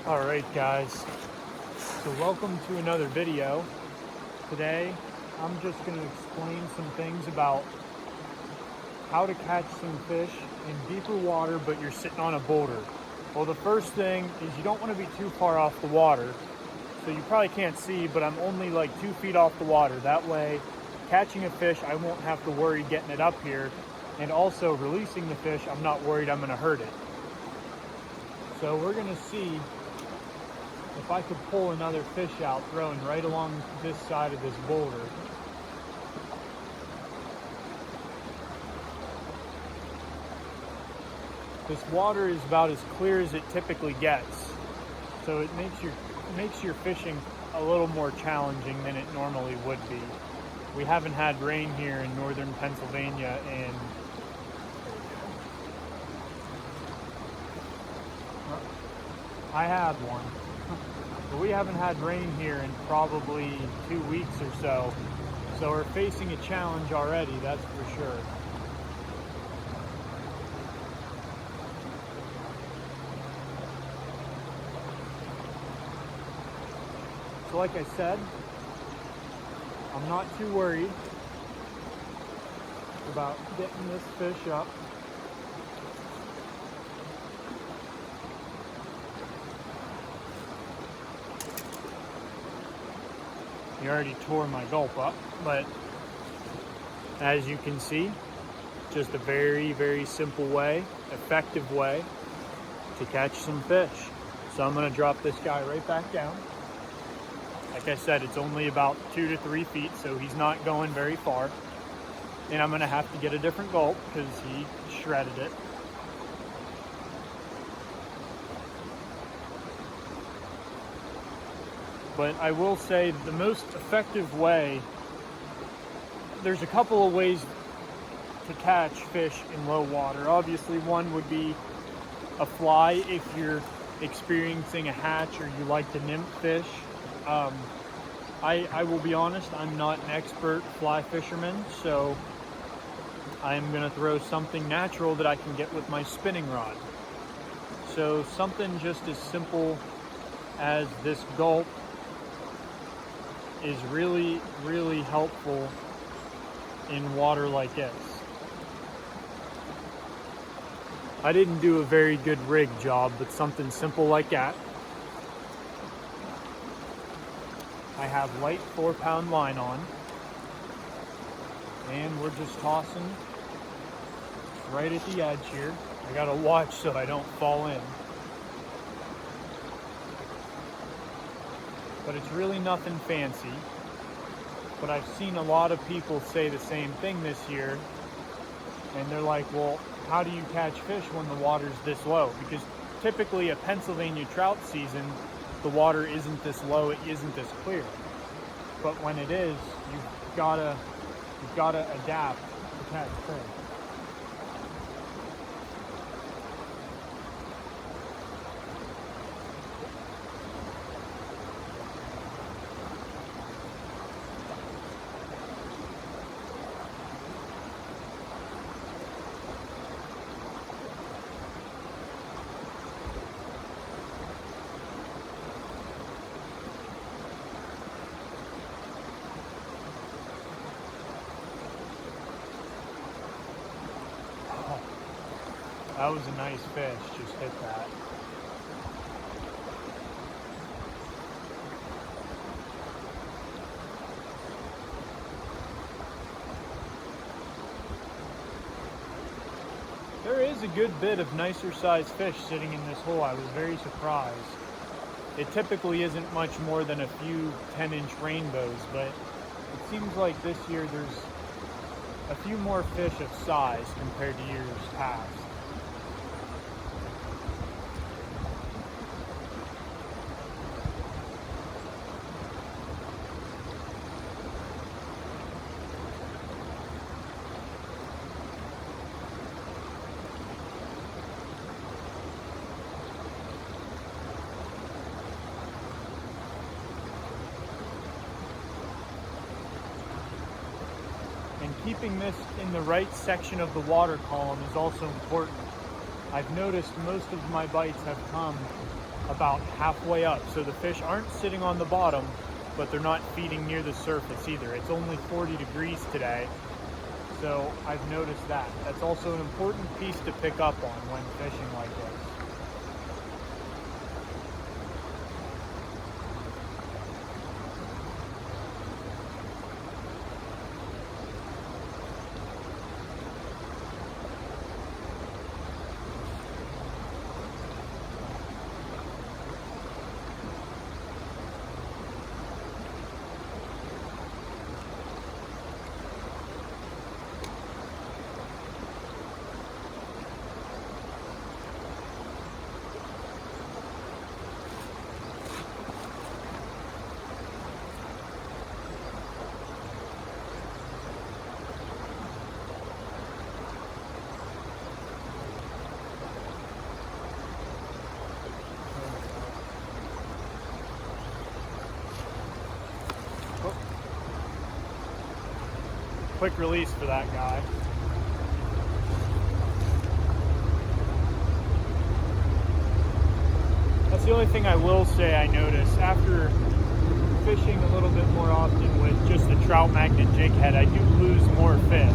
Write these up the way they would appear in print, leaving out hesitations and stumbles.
Alright guys, so welcome to another video. Today I'm just going to explain some things about how to catch some fish in deeper water but you're sitting on a boulder. Well, the first thing is you don't want to be too far off the water. So you probably can't see, but I'm only like 2 feet off the water. That way, catching a fish, I won't have to worry getting it up here. And also releasing the fish, I'm not worried I'm going to hurt it. So we're going to see if I could pull another fish out thrown right along this side of this boulder. This water is about as clear as it typically gets. So it makes your fishing a little more challenging than it normally would be. We haven't had rain here in northern Pennsylvania in I had one. But we haven't had rain here in probably 2 weeks or so. So we're facing a challenge already, that's for sure. So like I said, I'm not too worried about getting this fish up. He already tore my gulp up, but as you can see, just a very, very simple way, effective way to catch some fish. So I'm going to drop this guy right back down. Like I said, it's only about 2 to 3 feet, so he's not going very far. And I'm going to have to get a different gulp because he shredded it. But I will say the most effective way, there's a couple of ways to catch fish in low water. Obviously, one would be a fly if you're experiencing a hatch or you like to nymph fish. I will be honest, I'm not an expert fly fisherman, so I'm going to throw something natural that I can get with my spinning rod. So something just as simple as this gulp is really, really helpful in water like this. I didn't do a very good rig job, but something simple like that. I have light 4-pound line on, and we're just tossing right at the edge here. I gotta watch so I don't fall in. But it's really nothing fancy. But I've seen a lot of people say the same thing this year, and they're like, well, how do you catch fish when the water's this low? Because typically a Pennsylvania trout season, the water isn't this low, it isn't this clear. But when it is, you've gotta adapt to catch fish. That was a nice fish, just hit that. There is a good bit of nicer sized fish sitting in this hole. I was very surprised. It typically isn't much more than a few 10-inch rainbows, but it seems like this year there's a few more fish of size compared to years past. And keeping this in the right section of the water column is also important. I've noticed most of my bites have come about halfway up. So the fish aren't sitting on the bottom, but they're not feeding near the surface either. It's only 40 degrees today, so I've noticed that. That's also an important piece to pick up on when fishing like this. Quick release for that guy. That's the only thing I will say I notice. After fishing a little bit more often with just the trout magnet jig head, I do lose more fish.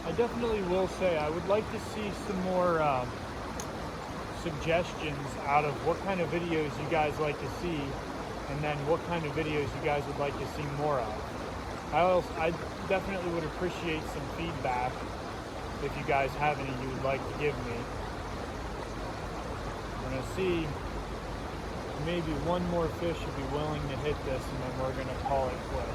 I definitely will say I would like to see some more suggestions out of what kind of videos you guys like to see, and then what kind of videos you guys would like to see more of. I definitely would appreciate some feedback if you guys have any you would like to give me. I'm going to see maybe one more fish would be willing to hit this, and then we're going to call it quits.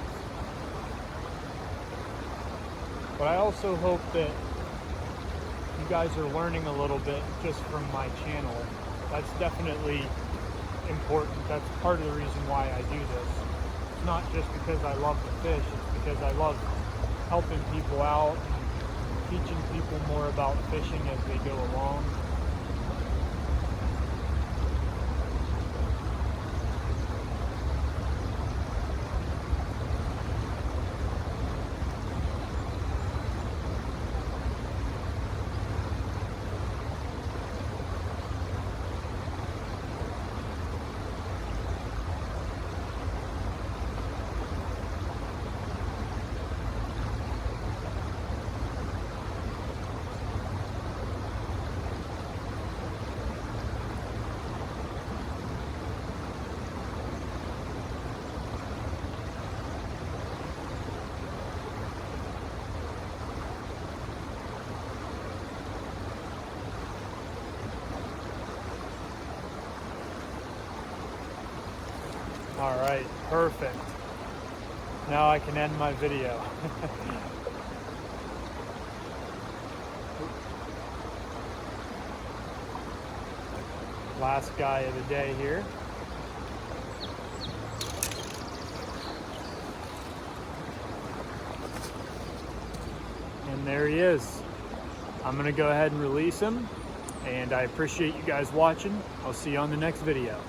But I also hope that you guys are learning a little bit just from my channel. That's definitely important. That's part of the reason why I do this. It's not just because I love to fish, it's because I love helping people out and teaching people more about fishing as they go along. All right, perfect. Now I can end my video. Last guy of the day here. And there he is. I'm gonna go ahead and release him, and I appreciate you guys watching. I'll see you on the next video.